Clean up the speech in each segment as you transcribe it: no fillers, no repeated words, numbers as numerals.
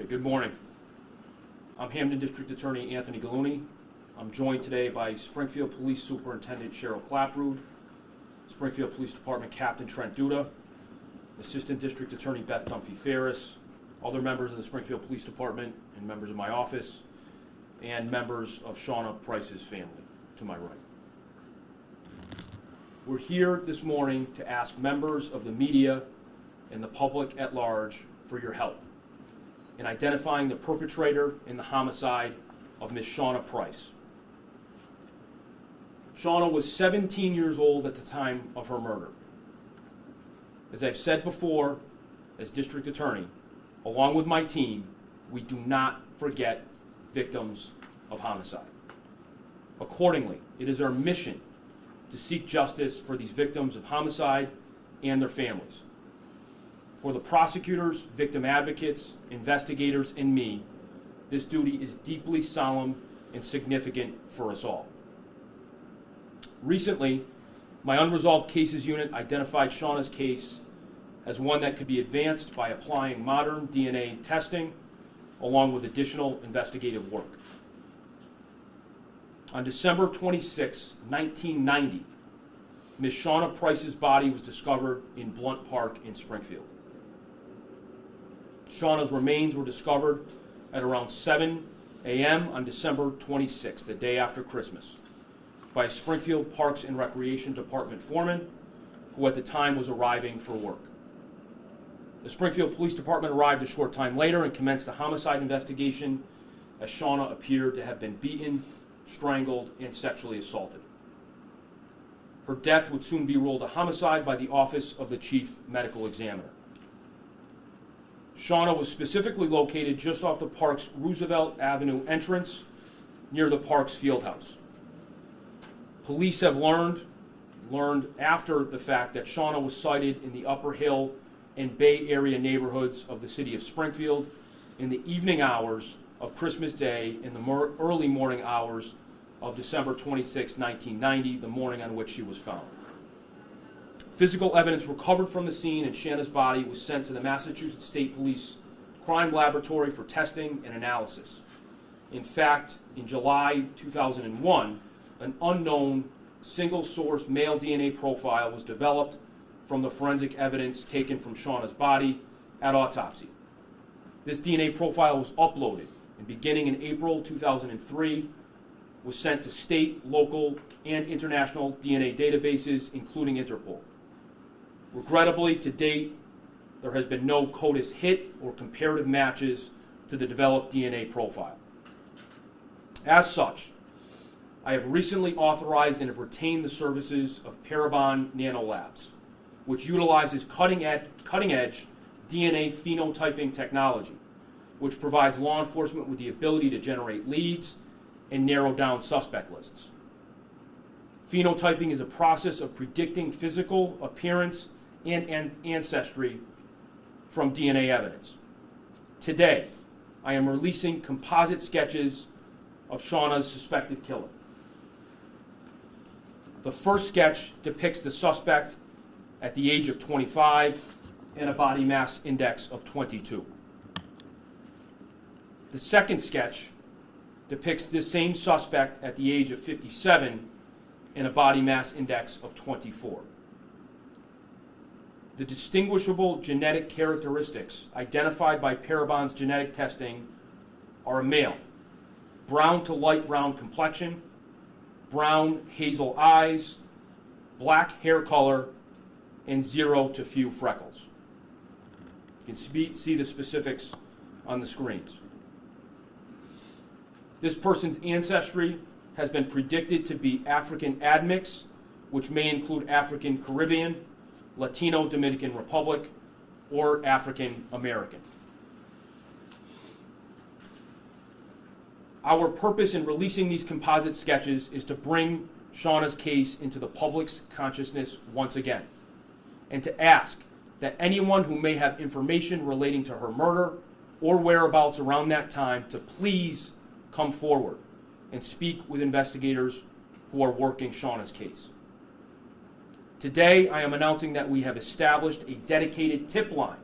Good morning. I'm Hampden District Attorney Anthony Gulluni. I'm joined today by Springfield Police Superintendent Cheryl Clapprood, Springfield Police Department Captain Trent Duda, Assistant District Attorney Beth Dunphy-Ferris, other members of the Springfield Police Department and members of my office, and members of Shana Price's family to my right. We're here this morning to ask members of the media and the public at large for your help in identifying the perpetrator in the homicide of Ms. Shana Price. Shana was 17 years old at the time of her murder. As I've said before, as District Attorney, along with my team, we do not forget victims of homicide. Accordingly, it is our mission to seek justice for these victims of homicide and their families. For the prosecutors, victim advocates, investigators, and me, this duty is deeply solemn and significant for us all. Recently, my Unresolved Cases Unit identified Shana's case as one that could be advanced by applying modern DNA testing along with additional investigative work. On December 26, 1990, Ms. Shana Price's body was discovered in Blunt Park in Springfield. Shana's remains were discovered at around 7 a.m. on December 26, the day after Christmas, by a Springfield Parks and Recreation Department foreman who at the time was arriving for work. The Springfield Police Department arrived a short time later and commenced a homicide investigation as Shana appeared to have been beaten, strangled, and sexually assaulted. Her death would soon be ruled a homicide by the Office of the Chief Medical Examiner. Shana was specifically located just off the park's Roosevelt Avenue entrance near the park's field house. Police have learned after the fact that Shana was sighted in the Upper Hill and Bay Area neighborhoods of the city of Springfield in the evening hours of Christmas Day and the early morning hours of December 26, 1990, the morning on which she was found. Physical evidence recovered from the scene and Shana's body was sent to the Massachusetts State Police Crime Laboratory for testing and analysis. In fact, in July 2001, an unknown single-source male DNA profile was developed from the forensic evidence taken from Shana's body at autopsy. This DNA profile was uploaded and beginning in April 2003 was sent to state, local, and international DNA databases, including Interpol. Regrettably, to date, there has been no CODIS hit or comparative matches to the developed DNA profile. As such, I have recently authorized and have retained the services of Parabon Nanolabs, which utilizes cutting-edge DNA phenotyping technology, which provides law enforcement with the ability to generate leads and narrow down suspect lists. Phenotyping is a process of predicting physical appearance and ancestry from DNA evidence. Today, I am releasing composite sketches of Shana's suspected killer. The first sketch depicts the suspect at the age of 25 and a body mass index of 22. The second sketch depicts this same suspect at the age of 57 and a body mass index of 24. The distinguishable genetic characteristics identified by Parabon's genetic testing are a male, brown to light brown complexion, brown hazel eyes, black hair color, and 0 to few freckles. You can see the specifics on the screens. This person's ancestry has been predicted to be African admix, which may include African Caribbean, Latino Dominican Republic, or African American. Our purpose in releasing these composite sketches is to bring Shana's case into the public's consciousness once again, and to ask that anyone who may have information relating to her murder or whereabouts around that time to please come forward and speak with investigators who are working Shana's case. Today, I am announcing that we have established a dedicated tip line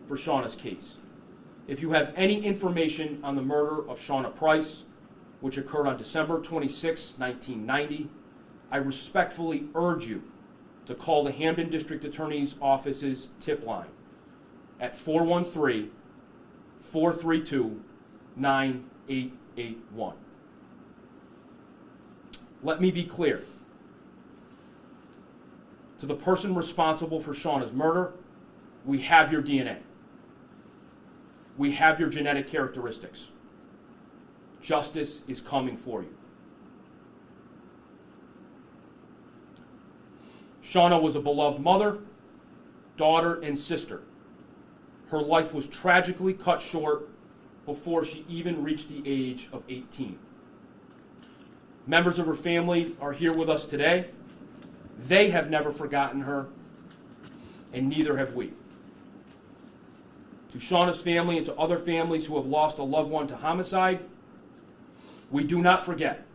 for Shana's case. If you have any information on the murder of Shana Price, which occurred on December 26, 1990, I respectfully urge you to call the Hampden District Attorney's Office's tip line at 413-432-9881. Let me be clear. To the person responsible for Shana's murder, we have your DNA. We have your genetic characteristics. Justice is coming for you. Shana was a beloved mother, daughter, and sister. Her life was tragically cut short before she even reached the age of 18. Members of her family are here with us today. They have never forgotten her, and neither have we. To Shana's family and to other families who have lost a loved one to homicide, we do not forget.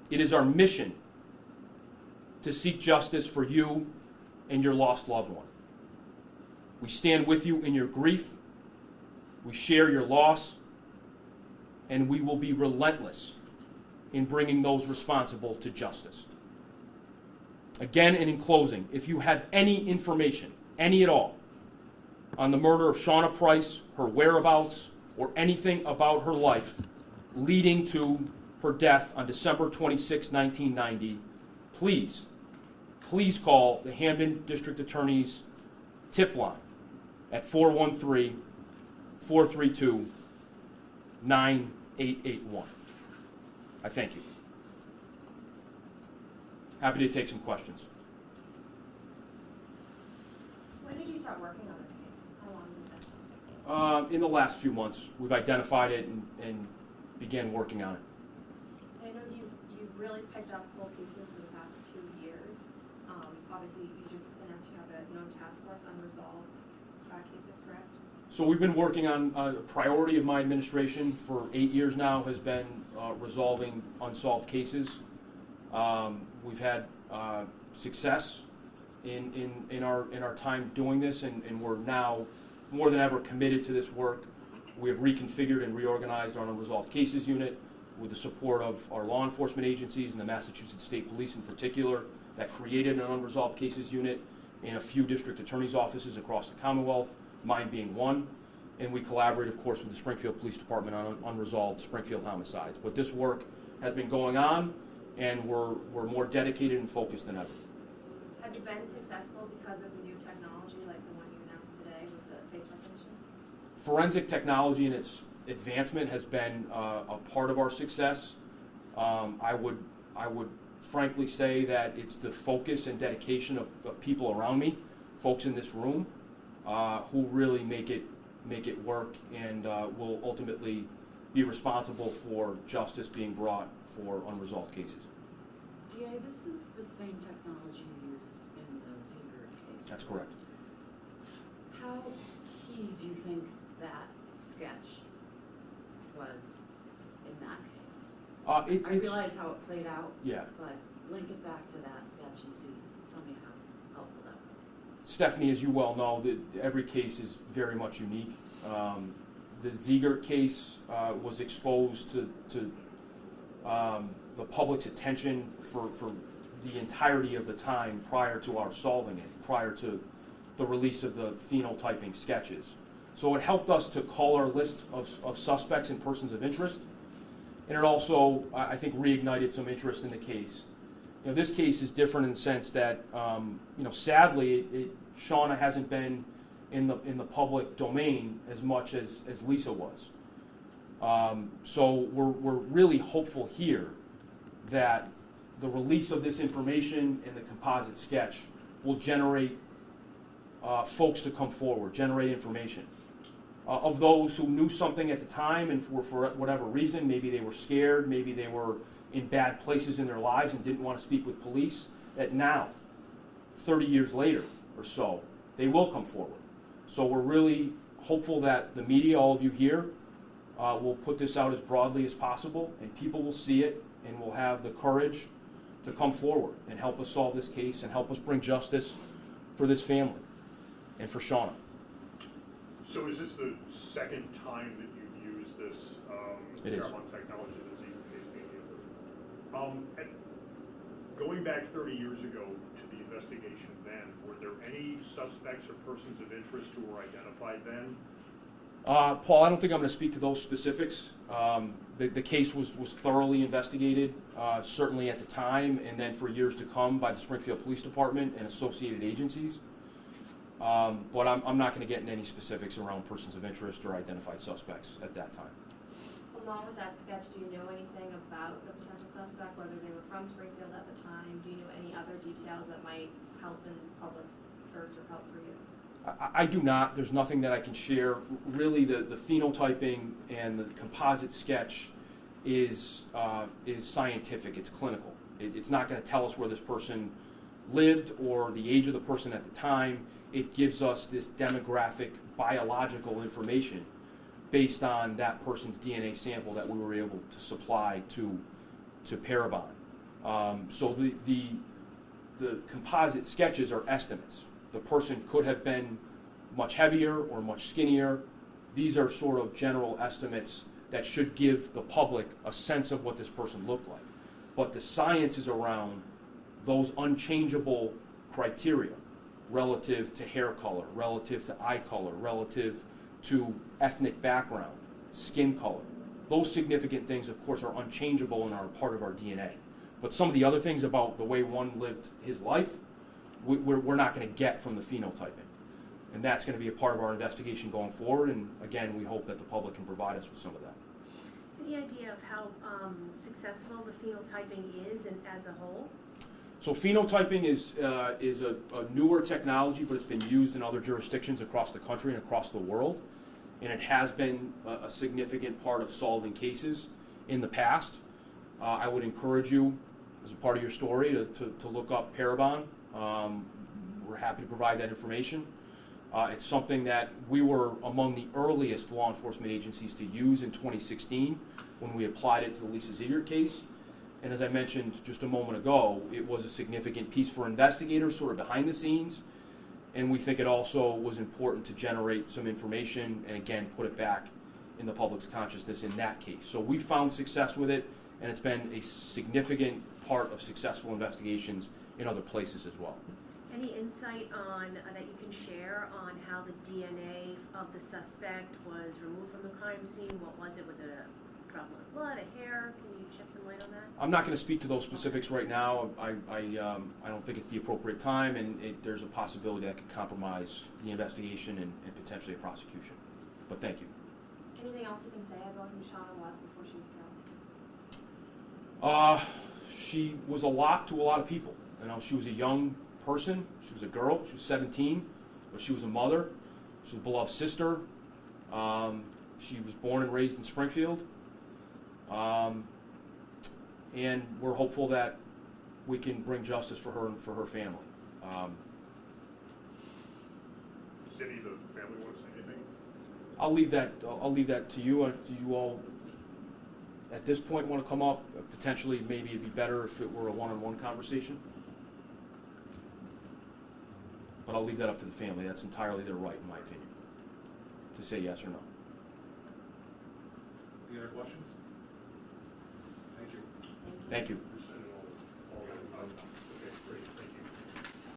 It is our mission to seek justice for you and your lost loved one. We stand with you in your grief. We share your loss, and we will be relentless in bringing those responsible to justice. Again, and in closing, if you have any information, any at all, on the murder of Shana Price, her whereabouts, or anything about her life leading to her death on December 26, 1990, please call the Hampden District Attorney's tip line at 413-432-9881. I thank you. Happy to take some questions. When did you start working on this case? How long has it been? In the last few months, we've identified it and began working on it. I know you've really picked up cold cases for the past 2 years. Obviously, you just announced you have a known task force unresolved cases, correct? So we've been working on a priority of my administration for 8 years now has been resolving unsolved cases. We've had success in our time doing this, and we're now more than ever committed to this work. We have reconfigured and reorganized our unresolved cases unit with the support of our law enforcement agencies and the Massachusetts State Police in particular, that created an unresolved cases unit in a few district attorneys' offices across the Commonwealth, mine being one. And we collaborate, of course, with the Springfield Police Department on unresolved Springfield homicides. But this work has been going on, and we're more dedicated and focused than ever. Have you been successful because of the new technology like the one you announced today with the face recognition? Forensic technology and its advancement has been a part of our success. I would frankly say that it's the focus and dedication of people around me, folks in this room, who really make it work and will ultimately be responsible for justice being brought for unresolved cases. DA, this is the same technology used in the Ziegler case. That's correct. How key do you think that sketch was in that case? I realize how it played out, yeah. But link it back to that sketch and tell me how helpful that was. Stephanie, as you well know, every case is very much unique. The Ziegler case was exposed to the public's attention for the entirety of the time prior to our solving it, prior to the release of the phenotyping sketches. So it helped us to call our list of suspects and persons of interest, and it also, I think, reignited some interest in the case. You know, this case is different in the sense that, sadly, Shana hasn't been in the public domain as much as Lisa was. So we're really hopeful here that the release of this information and the composite sketch will generate folks to come forward, generate information. Of those who knew something at the time and for whatever reason, maybe they were scared, maybe they were in bad places in their lives and didn't want to speak with police, that now, 30 years later or so, they will come forward. So we're really hopeful that the media, all of you here, will put this out as broadly as possible, and people will see it and will have the courage to come forward and help us solve this case and help us bring justice for this family and for Shana. So is this the second time that you've used this It is. Paramount technology that's even going back 30 years ago to the investigation then, were there any suspects or persons of interest who were identified then? Paul, I don't think I'm going to speak to those specifics. The case was thoroughly investigated, certainly at the time, and then for years to come by the Springfield Police Department and associated agencies. But I'm not going to get into any specifics around persons of interest or identified suspects at that time. Along with that sketch, do you know anything about the potential suspect, whether they were from Springfield at the time? Do you know any other details that might help in public search or help for you? I do not. There's nothing that I can share. Really, the phenotyping and the composite sketch is scientific. It's clinical. It's not going to tell us where this person lived or the age of the person at the time. It gives us this demographic, biological information based on that person's DNA sample that we were able to supply to Parabon. So the composite sketches are estimates. The person could have been much heavier or much skinnier. These are sort of general estimates that should give the public a sense of what this person looked like. But the science is around those unchangeable criteria relative to hair color, relative to eye color, relative to ethnic background, skin color. Those significant things, of course, are unchangeable and are part of our DNA. But some of the other things about the way one lived his life, we're not going to get from the phenotyping. And that's going to be a part of our investigation going forward. And again, we hope that the public can provide us with some of that. Any idea of how successful the phenotyping is as a whole? So phenotyping is a newer technology, but it's been used in other jurisdictions across the country and across the world. And it has been a significant part of solving cases in the past. I would encourage you, as a part of your story, to look up Parabon. We're happy to provide that information. It's something that we were among the earliest law enforcement agencies to use in 2016 when we applied it to the Lisa Ziegert case. And as I mentioned just a moment ago, it was a significant piece for investigators sort of behind the scenes. And we think it also was important to generate some information and, again, put it back in the public's consciousness in that case. So we found success with it, and it's been a significant part of successful investigations in other places as well. Any insight on that you can share on how the DNA of the suspect was removed from the crime scene? What was it? Was it a droplet of blood, a hair? Can you shed some light on that? I'm not going to speak to those specifics right now. I don't think it's the appropriate time, and there's a possibility that could compromise the investigation and potentially a prosecution. But thank you. Anything else you can say about who Shana was before she was killed? She was a lot to a lot of people. You know, she was a young person. She was a girl. She was 17, but she was a mother. She was a beloved sister. She was born and raised in Springfield. And we're hopeful that we can bring justice for her and for her family. Cindy, the family want to say anything? I'll leave that to you. If you all, at this point, want to come up, potentially, maybe it'd be better if it were a one-on-one conversation. But I'll leave that up to the family. That's entirely their right, in my opinion, to say yes or no. Any other questions? Thank you. Thank you.